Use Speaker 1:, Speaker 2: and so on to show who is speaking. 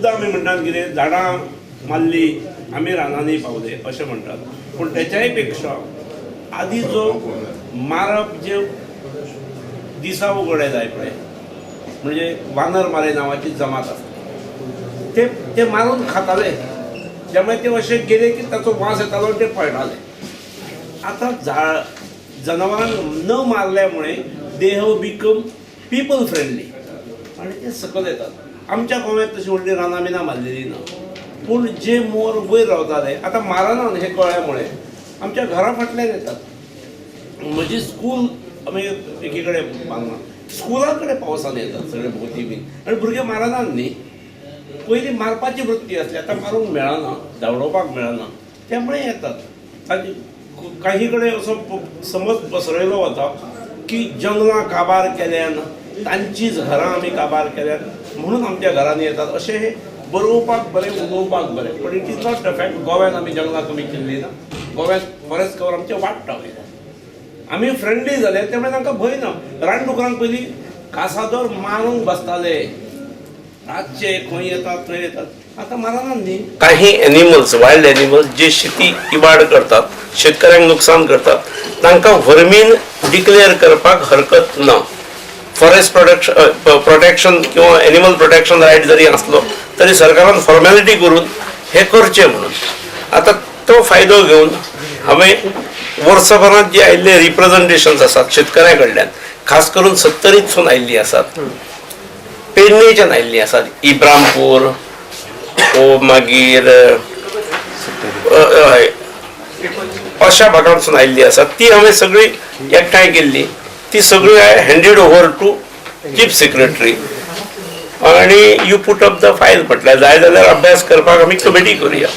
Speaker 1: खुबदां आमी म्हणटात कितें झाडां मारली आमी रानांनी पावले अशें म्हणटात, पूण तेच्याय पेक्षा आदी जो मारप जे दिसा उगडे जाय पळय, म्हणजे वानर मारे नांवाची जमात आसता, ते मारून खाताले, त्यामुळे ते अशें गेले की ताचो वास येतालो आनी ते पळटाले. आतां जनावरांक न मारल्यामुळे they have become people friendly आणि ते सकल येतात. आमच्या गोव्यात तशी व्हडली रानां बिनां मारलेली ना, पूण जे मोर वयर रावताले आतां मारनात हे कळ्ळ्यामुळे आमच्या घरा फाटल्यान येतात. म्हजी स्कूल आमी एकी कडेन बांदना, स्कुला कडेन पावसान येतात सगळे भोंवती बीन, आनी भुरगे मारनात न्ही. पयलीं मारपाची वृत्ती आसली, आतां मारूंक मेळना, धांवडोवपाक मेळना, त्यामुळे येतात. आनी काही कडेन असो समज पसरयलो वता की जंगलां काबार केल्यान, तांचीच घरां आमी काबार केल्यात म्हणून आमच्या घरांनी येतात. अशें हे बरोवपाक बरें, उलोवपाक बरें, पण it is not the fact. गोव्यात आमी जंगलां कमी केल्ली ना, गोव्यात फॉरेस्ट कवर आमचे वाडटा वयता. आमी फ्रेंडली जाले त्यामुळे तांकां भंय ना. रानडुकरांक पयलीं कासादोर मारूंक बसताले, रातचे खंय येतात थंय येतात, आतां मारनात न्ही. काही एनिमल्स, वायल्ड एनिमल्स जे शेती इबाड करतात, शेतकऱ्यांक नुकसान करतात, तांकां वर्मीन डिक्लेअर करपाक हरकत ना. फॉरेस्ट प्रोटेक्शन किंवा एनिमल प्रोटेक्शन रायट जरी असलो तरी सरकारान फॉर्मॅलिटी करून हे करचें म्हणून. आतां तो फायदो घेवन हांवें वर्सभरांत जे आयिल्ले रिप्रेझेंटेशन्स आसात शेतकऱ्यां कडल्यान, खास करून 70रीतसून आयिल्लीं आसात, पेडणेच्यान आयिल्लीं आसात, इब्रामपूर मागीर अशा भागांतसून आयिल्लीं आसात, ती हांवें सगळी एकठांय केल्ली. ती सगळी हांवें handed over to chief secretary आणि you put up the file म्हटल्यार जाय जाल्यार अभ्यास करपाक आमी कमिटी करुया.